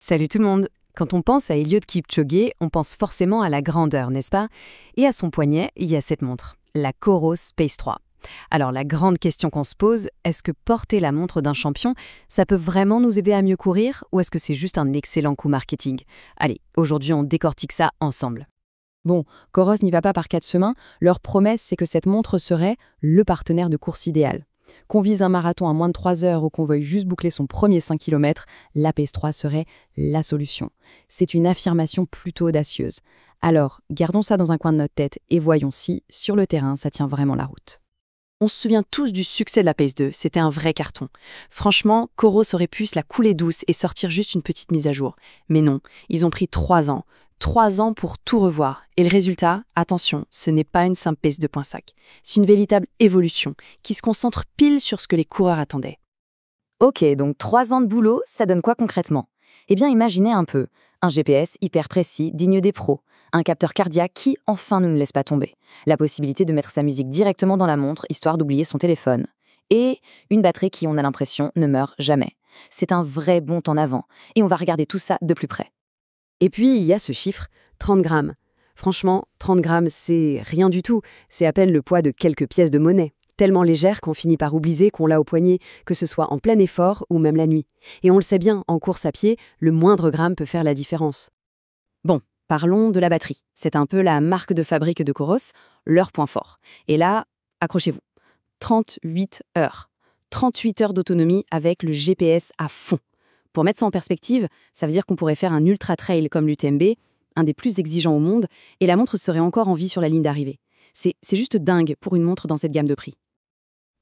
Salut tout le monde. Quand on pense à Eliud Kipchoge, on pense forcément à la grandeur, n'est-ce pas? Et à son poignet, il y a cette montre, la Coros Pace 3. Alors la grande question qu'on se pose, est-ce que porter la montre d'un champion, ça peut vraiment nous aider à mieux courir ou est-ce que c'est juste un excellent coup marketing? Allez, aujourd'hui on décortique ça ensemble. Bon, Coros n'y va pas par quatre chemins, leur promesse c'est que cette montre serait le partenaire de course idéal. Qu'on vise un marathon à moins de 3 heures ou qu'on veuille juste boucler son premier 5 km, la Pace 3 serait la solution. C'est une affirmation plutôt audacieuse. Alors, gardons ça dans un coin de notre tête et voyons si, sur le terrain, ça tient vraiment la route. On se souvient tous du succès de la Pace 2, c'était un vrai carton. Franchement, Coros aurait pu se la couler douce et sortir juste une petite mise à jour. Mais non, ils ont pris 3 ans. 3 ans pour tout revoir. Et le résultat, attention, ce n'est pas une simple Pace 2.5. C'est une véritable évolution qui se concentre pile sur ce que les coureurs attendaient. Ok, donc 3 ans de boulot, ça donne quoi concrètement? Eh bien, imaginez un peu. Un GPS hyper précis, digne des pros. Un capteur cardiaque qui, enfin, ne nous laisse pas tomber. La possibilité de mettre sa musique directement dans la montre, histoire d'oublier son téléphone. Et une batterie qui, on a l'impression, ne meurt jamais. C'est un vrai bond en avant. Et on va regarder tout ça de plus près. Et puis, il y a ce chiffre, 30 grammes. Franchement, 30 grammes, c'est rien du tout. C'est à peine le poids de quelques pièces de monnaie. Tellement légère qu'on finit par oublier qu'on l'a au poignet, que ce soit en plein effort ou même la nuit. Et on le sait bien, en course à pied, le moindre gramme peut faire la différence. Bon, parlons de la batterie. C'est un peu la marque de fabrique de Coros, leur point fort. Et là, accrochez-vous. 38 heures. 38 heures d'autonomie avec le GPS à fond. Pour mettre ça en perspective, ça veut dire qu'on pourrait faire un ultra-trail comme l'UTMB, un des plus exigeants au monde, et la montre serait encore en vie sur la ligne d'arrivée. C'est juste dingue pour une montre dans cette gamme de prix.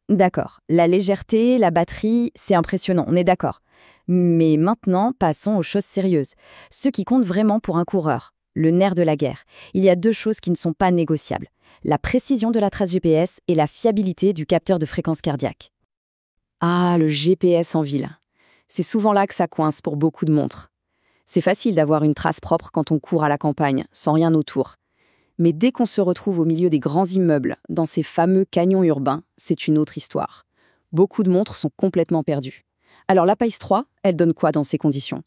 D'accord, la légèreté, la batterie, c'est impressionnant, on est d'accord. Mais maintenant, passons aux choses sérieuses. Ce qui compte vraiment pour un coureur, le nerf de la guerre. Il y a deux choses qui ne sont pas négociables. La précision de la trace GPS et la fiabilité du capteur de fréquence cardiaque. Ah, le GPS en ville. C'est souvent là que ça coince pour beaucoup de montres. C'est facile d'avoir une trace propre quand on court à la campagne, sans rien autour. Mais dès qu'on se retrouve au milieu des grands immeubles, dans ces fameux canyons urbains, c'est une autre histoire. Beaucoup de montres sont complètement perdues. Alors la Pace 3, elle donne quoi dans ces conditions?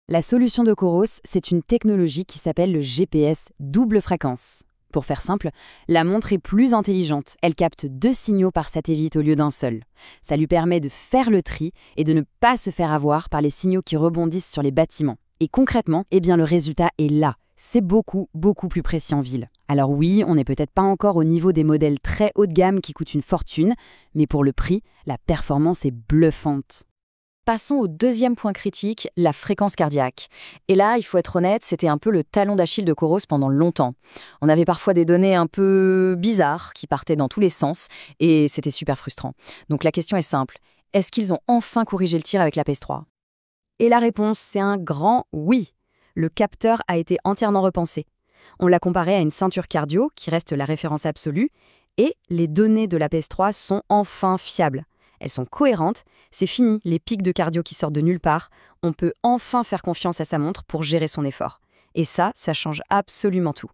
La solution de Coros, c'est une technologie qui s'appelle le GPS double fréquence. Pour faire simple, la montre est plus intelligente. Elle capte 2 signaux par satellite au lieu d'un seul. Ça lui permet de faire le tri et de ne pas se faire avoir par les signaux qui rebondissent sur les bâtiments. Et concrètement, eh bien le résultat est là. C'est beaucoup, beaucoup plus précis en ville. Alors oui, on n'est peut-être pas encore au niveau des modèles très haut de gamme qui coûtent une fortune, mais pour le prix, la performance est bluffante. Passons au deuxième point critique, la fréquence cardiaque. Et là, il faut être honnête, c'était un peu le talon d'Achille de Coros pendant longtemps. On avait parfois des données un peu bizarres qui partaient dans tous les sens, et c'était super frustrant. Donc la question est simple, est-ce qu'ils ont enfin corrigé le tir avec la Pace 3? Et la réponse, c'est un grand oui. Le capteur a été entièrement repensé. On l'a comparé à une ceinture cardio, qui reste la référence absolue, et les données de la Pace 3 sont enfin fiables. Elles sont cohérentes, c'est fini les pics de cardio qui sortent de nulle part, on peut enfin faire confiance à sa montre pour gérer son effort. Et ça change absolument tout.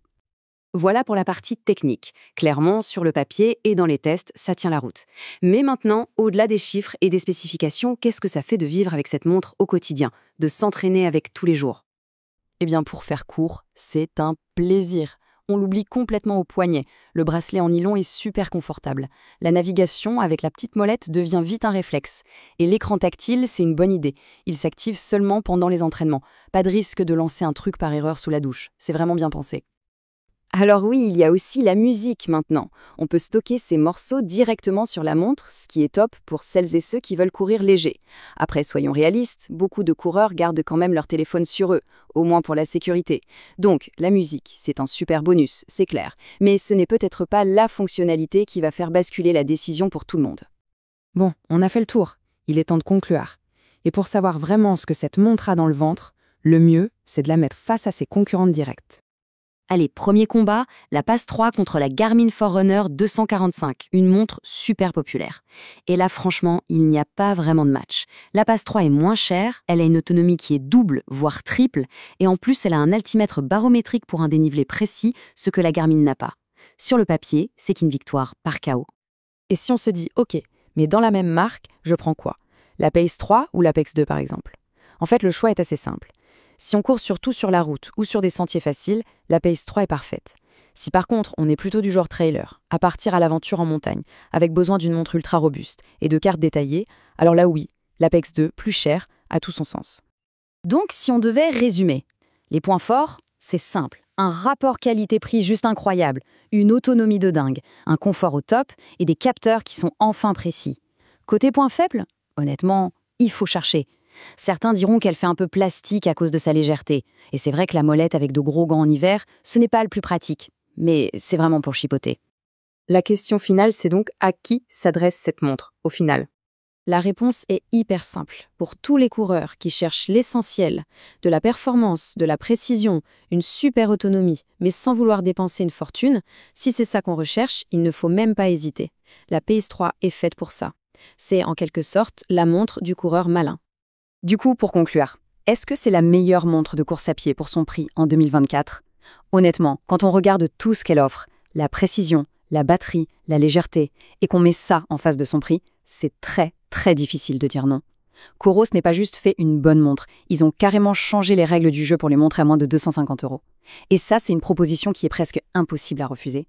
Voilà pour la partie technique. Clairement, sur le papier et dans les tests, ça tient la route. Mais maintenant, au-delà des chiffres et des spécifications, qu'est-ce que ça fait de vivre avec cette montre au quotidien, de s'entraîner avec tous les jours? Eh bien, pour faire court, c'est un plaisir. On l'oublie complètement au poignet. Le bracelet en nylon est super confortable. La navigation avec la petite molette devient vite un réflexe. Et l'écran tactile, c'est une bonne idée. Il s'active seulement pendant les entraînements. Pas de risque de lancer un truc par erreur sous la douche. C'est vraiment bien pensé. Alors oui, il y a aussi la musique maintenant. On peut stocker ces morceaux directement sur la montre, ce qui est top pour celles et ceux qui veulent courir léger. Après, soyons réalistes, beaucoup de coureurs gardent quand même leur téléphone sur eux, au moins pour la sécurité. Donc, la musique, c'est un super bonus, c'est clair. Mais ce n'est peut-être pas la fonctionnalité qui va faire basculer la décision pour tout le monde. Bon, on a fait le tour. Il est temps de conclure. Et pour savoir vraiment ce que cette montre a dans le ventre, le mieux, c'est de la mettre face à ses concurrentes directes. Allez, premier combat, la Pace 3 contre la Garmin Forerunner 245, une montre super populaire. Et là, franchement, il n'y a pas vraiment de match. La Pace 3 est moins chère, elle a une autonomie qui est double, voire triple, et en plus, elle a un altimètre barométrique pour un dénivelé précis, ce que la Garmin n'a pas. Sur le papier, c'est une victoire par KO. Et si on se dit, ok, mais dans la même marque, je prends quoi? La Pace 3 ou la Pace 2 par exemple? En fait, le choix est assez simple. Si on court surtout sur la route ou sur des sentiers faciles, la Pace 3 est parfaite. Si par contre, on est plutôt du genre trailer, à partir à l'aventure en montagne, avec besoin d'une montre ultra robuste et de cartes détaillées, alors là oui, l'Apex 2, plus cher, a tout son sens. Donc, si on devait résumer, les points forts, c'est simple. Un rapport qualité-prix juste incroyable, une autonomie de dingue, un confort au top et des capteurs qui sont enfin précis. Côté points faibles, honnêtement, il faut chercher. Certains diront qu'elle fait un peu plastique à cause de sa légèreté. Et c'est vrai que la molette avec de gros gants en hiver, ce n'est pas le plus pratique. Mais c'est vraiment pour chipoter. La question finale, c'est donc à qui s'adresse cette montre, au final? La réponse est hyper simple. Pour tous les coureurs qui cherchent l'essentiel, de la performance, de la précision, une super autonomie, mais sans vouloir dépenser une fortune, si c'est ça qu'on recherche, il ne faut même pas hésiter. La Pace 3 est faite pour ça. C'est en quelque sorte la montre du coureur malin. Du coup, pour conclure, est-ce que c'est la meilleure montre de course à pied pour son prix en 2024 ? Honnêtement, quand on regarde tout ce qu'elle offre, la précision, la batterie, la légèreté, et qu'on met ça en face de son prix, c'est très, très difficile de dire non. Coros n'est pas juste fait une bonne montre, ils ont carrément changé les règles du jeu pour les montres à moins de 250 €. Et ça, c'est une proposition qui est presque impossible à refuser.